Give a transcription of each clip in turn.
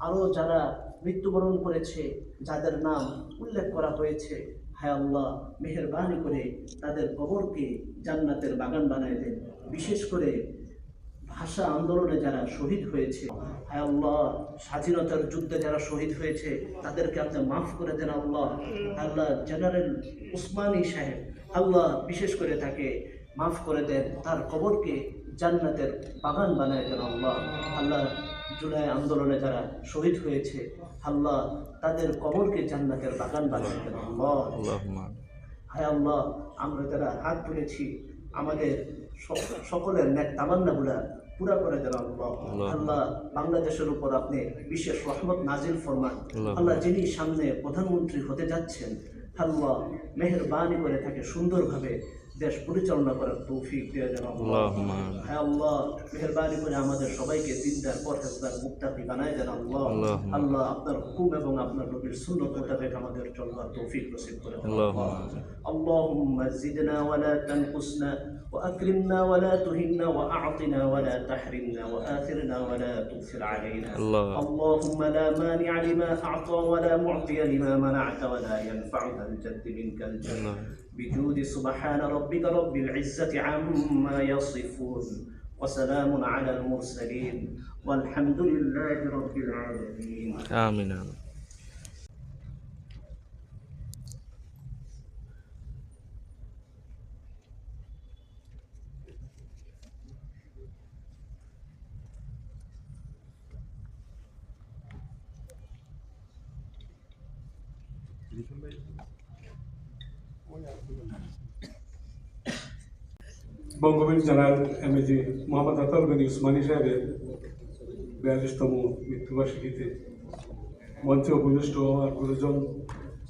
আরও যারা মৃত্যুবরণ করেছে, যাদের নাম উল্লেখ করা হয়েছে, হায় আল্লাহ মেহেরবানি করে তাদের কবরকে জান্নাতের বাগান বানায় দেন। বিশেষ করে ভাষা আন্দোলনে যারা শহীদ হয়েছে, হায় আল্লাহ স্বাধীনতার যুদ্ধে যারা শহীদ হয়েছে তাদেরকে আপনি মাফ করে দেন আল্লাহ। আল্লাহ জেনারেল উসমানী সাহেব, আল্লাহ বিশেষ করে তাকে মাফ করে দেন, তার কবরকে জান্নাতের বাগান বানায় দেন আল্লাহ। আল্লাহ জুলাই আন্দোলনে যারা শহীদ হয়েছে, আল্লাহ তাদের কবরকে জান্নাতের বাগান বানায় দেন আল্লাহ। হায় আল্লাহ আমরা যারা হাত তুলেছি আমাদের সকলের ন্যাক তামান্নাগুলা পুরা করে দেন আল্লাহ। আল্লাহ বাংলাদেশের উপর আপনি বিশেষ রহমত নাজিল ফরমান আল্লাহ। যিনি সামনে প্রধানমন্ত্রী হতে যাচ্ছেন, আল্লাহ মেহেরবানি করে তাকে সুন্দরভাবে দেশ পরিচালনা করার তৌফিক দিয়ে দেন আল্লাহ। হ্যাঁ আল্লাহ মেহেরবানি করে আমাদের সবাইকে দিনদার পরহেজগার মুত্তাকি বানায় দেন আল্লাহ। আল্লাহ আপনার হুকুম এবং আপনার নবীর সুন্নাত মোতাবেক আমাদের চলবার তৌফিক নসিব করে দেন আল্লাহ। আল্লাহুম্মা জিদনা ওয়া লা তানকুসনা وأكرمنا ولا تهنا وأعطنا ولا تحرمنا وآثرنا ولا تؤثر علينا. اللهم لا مانع لما أعطى ولا معطي لما منعت ولا ينفع ذا الجد منك الجد. بجود سبحان ربك رب العزة عما يصفون وسلام على المرسلين والحمد لله رب العالمين. آمين. বঙ্গবন্ধু জেনারেল এমএজি মোহাম্মদ আতাউর গনি উসমানী সাহেবের 42তম মৃত্যুবার্ষিকীতে মঞ্চে উপবিষ্ট আমার গুরুজন,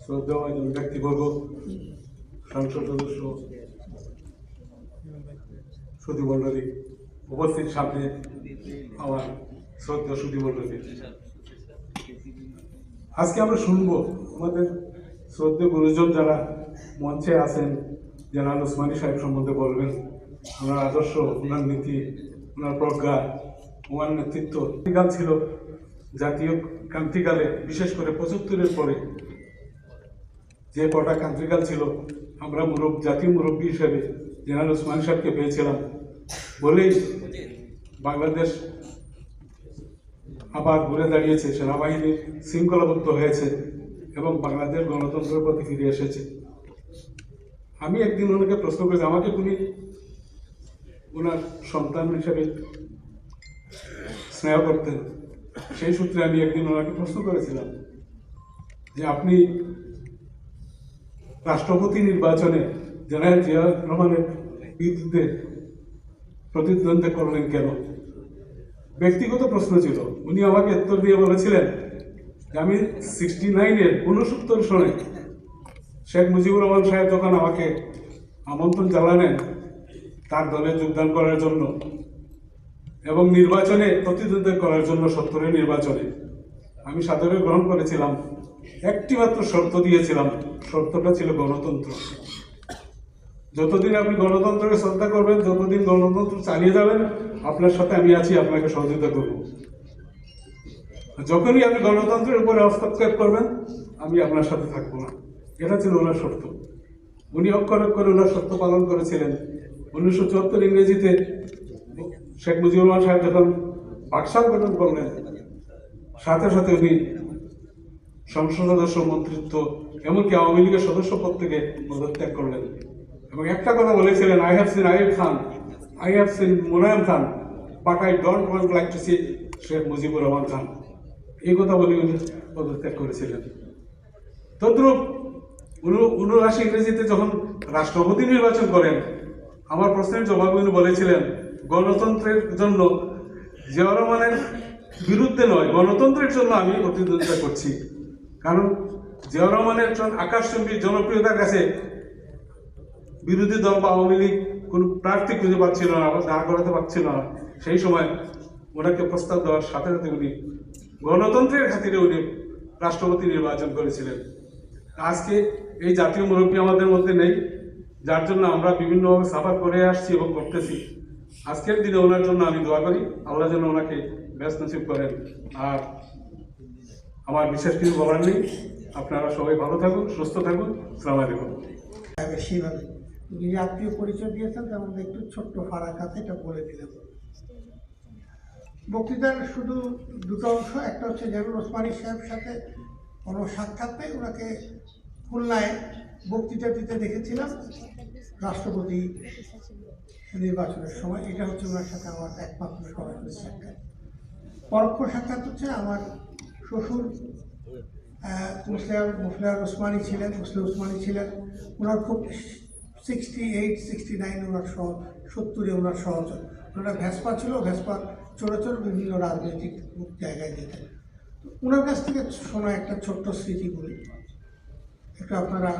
শ্রদ্ধেয় ব্যক্তিবর্গ, সংসদ সদস্য, সুধীমণ্ডলী উপস্থিত, সামনে আমার শ্রদ্ধেয় সুধীমণ্ডলী, আজকে আমরা শুনবো আমাদের শ্রদ্ধেয় গুরুজন যারা মঞ্চে আছেন জেনারেল উসমানী সাহেব সম্বন্ধে বলবেন। ওনার আদর্শ, ওনার নীতি, ওনার প্রজ্ঞা, ওনার নেতৃত্ব ক্রান্তিকাল ছিল। জাতীয় ক্রান্তিকালে বিশেষ করে 75-এর পরে যে কটা ক্রান্তিকাল ছিল, আমরা জাতীয় মুরব্বী হিসেবে জেনারেল উসমানী সাহেবকে পেয়েছিলাম বলেই বাংলাদেশ আবার ঘুরে দাঁড়িয়েছে, সেনাবাহিনী শৃঙ্খলাবদ্ধ হয়েছে এবং বাংলাদেশ গণতন্ত্রের প্রতি ফিরে এসেছে। আমি একদিন ওনাকে প্রশ্ন করেছি, আমাকে উনি ওনার সন্তান হিসেবে স্নেহ করতেন। সেই সূত্রে আমি একদিন ওনাকে প্রশ্ন করেছিলাম যে আপনি রাষ্ট্রপতি নির্বাচনে জেনারেল জিয়া রহমানের বিরুদ্ধে প্রতিদ্বন্দ্বিতা করলেন কেন? ব্যক্তিগত প্রশ্ন ছিল। উনি আমাকে উত্তর দিয়ে বলেছিলেন যে আমি 69-এর 69 সনে শেখ মুজিবুর রহমান সাহেব যখন আমাকে আমন্ত্রণ জানালেন তার দলে যোগদান করার জন্য এবং নির্বাচনে প্রতিদ্বন্দ্বিতা করার জন্য 70-এর নির্বাচনে, আমি সাদরে গ্রহণ করেছিলাম। একটি মাত্র শর্ত দিয়েছিলাম, শর্তটা ছিল গণতন্ত্র। যতদিন আপনি গণতন্ত্রকে শ্রদ্ধা করবেন, যতদিন গণতন্ত্র চালিয়ে যাবেন, আপনার সাথে আমি আছি, আপনাকে সহযোগিতা করব। যখনই আপনি গণতন্ত্রের উপরে হস্তক্ষেপ করবেন, আমি আপনার সাথে থাকবো না। এটা ছিল ওনার শর্ত। উনি অক্ষর অক্ষরে ওনার শর্ত পালন করেছিলেন। 1974 ইংরেজিতে শেখ মুজিবুর রহমান সাহেব যখন বাকশাল গঠন করলেন, সাথে সাথে উনি সংসদ সদস্য, মন্ত্রিত্ব, এমনকি আওয়ামী লীগের সদস্য পদ থেকে পদত্যাগ করলেন এবং একটা কথা বলেছিলেন, I have seen Ayub Khan, I have seen Mulayam Khan, but I don't want like to see Sheikh Mujibur Rahman Khan. এই কথা বলে উনি পদত্যাগ করেছিলেন। তদ্রূপ 79 ইংরেজিতে যখন রাষ্ট্রপতি নির্বাচন করেন, আমার প্রশ্নের জবাবে উনি বলেছিলেন গণতন্ত্রের জন্য জিয়া রহমানের বিরুদ্ধে নয়, গণতন্ত্রের জন্য আমি প্রতিদ্বন্দ্বিতা করছি। কারণ জিয়া রহমানের আকাশচুম্বী জনপ্রিয়তার কাছে বিরোধী দল বা আওয়ামী লীগ কোনো প্রার্থী খুঁজে পাচ্ছিল না, দাঁড় করাতে পারছিল না। সেই সময় ওনাকে প্রস্তাব দেওয়ার সাথে সাথে উনি গণতন্ত্রের খাতিরে উনি রাষ্ট্রপতি নির্বাচন করেছিলেন। আজকে এই জাতীয় মুরব্বী আমাদের মধ্যে নেই, যার জন্য আমরা বিভিন্নভাবে সাফার করে আসছি এবং করতেছি। আজকের দিনে ওনার জন্য আমি দোয়া করি, আল্লাহ যেন ওনাকে ব্যস্ত নসিব করেন। আর আমার বিশেষ কিছু বলার নেই। আপনারা সবাই ভালো থাকুন, সুস্থ থাকুন। আসসালামু আলাইকুম। বেশিরভাগ যিনি আত্মীয় পরিচয় দিয়েছেন তার মধ্যে একটু ছোট্ট ফারাক আছে, এটা বলে দিলাম। বক্তৃতার শুধু দুটো অংশ, একটা হচ্ছে জামিল ওসমানী সাহেবের সাথে কোনো সাক্ষাৎ নেই, ওনাকে খুলনায় বক্তৃতা দিতে দেখেছিলাম রাষ্ট্রপতি নির্বাচনের সময়। এটা হচ্ছে ওনার সাথে আমার একমাত্র সরাসরি সাক্ষাৎ। পরোক্ষ সাক্ষাৎ হচ্ছে আমার শ্বশুর মুফলিয়ার ওসমানী ছিলেন, মুসলিম ওসমানী ছিলেন। ওনার খুব 68-69 ওনার 70-এ ওনার সহচর। ওনার ভেসপা ছিল, ভেসপা চড়ে চড়ে বিভিন্ন রাজনৈতিক জায়গায় যেতেন। ওনার কাছ থেকে শোনা একটা ছোট্ট স্মৃতি বলি, একটু আপনারা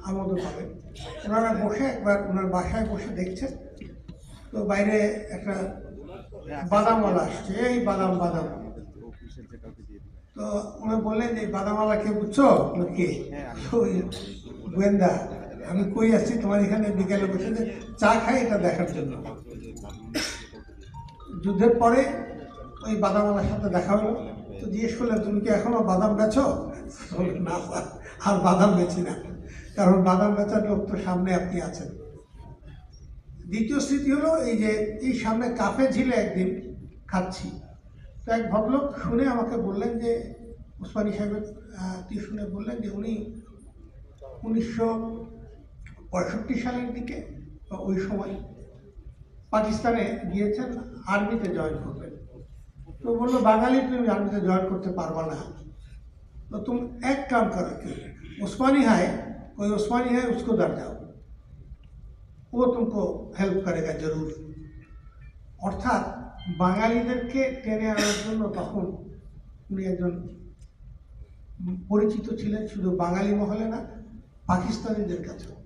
আমোদও পাবেন। ওনারা বসে একবার ওনার বাসায় বসে দেখছেন, তো বাইরে একটা বাদামওয়ালা আসছে, এই বাদাম বাদাম। তো উনি বললেন যে বাদামওয়ালা কে বুঝছো? কে? ওই গোয়েন্দা। আমি কই আসছি তোমার এখানে বিকেলে বসে যে চা খাই এটা দেখার জন্য। যুদ্ধের পরে ওই বাদামওয়ালার সাথে দেখা হলো, তো জিজ্ঞেস করলেন তুমি কি এখনো বাদাম বেচো? না আর বাদাম বেচি না, কারণ বাদাম বেচার লোক তো সামনে আপনি আছেন। দ্বিতীয় স্মৃতি হলো এই যে এই সামনে কাফে ঝিলে একদিন খাচ্ছি, তো এক ভদ্রলোক শুনে আমাকে বললেন যে ওসমানী সাহেবের শুনে বললেন যে উনি 1965 সালের দিকে ওই সময় পাকিস্তানে গিয়েছেন আর্মিতে জয়েন করবেন। তো বললো বাঙালি তুমি আর্মিতে জয়েন করতে পারবা না, तो तुम एक काम करो कि उस्मानी है, कोई उस्मानी है उसको डर जाओ, वो तुमको हेल्प करेगा जरूर। অর্থাৎ বাঙালিদেরকে টেনে আনার জন্য তখন উনি একজন পরিচিত ছিলেন, শুধু বাঙালি মহলে না, পাকিস্তানিদের কাছেও।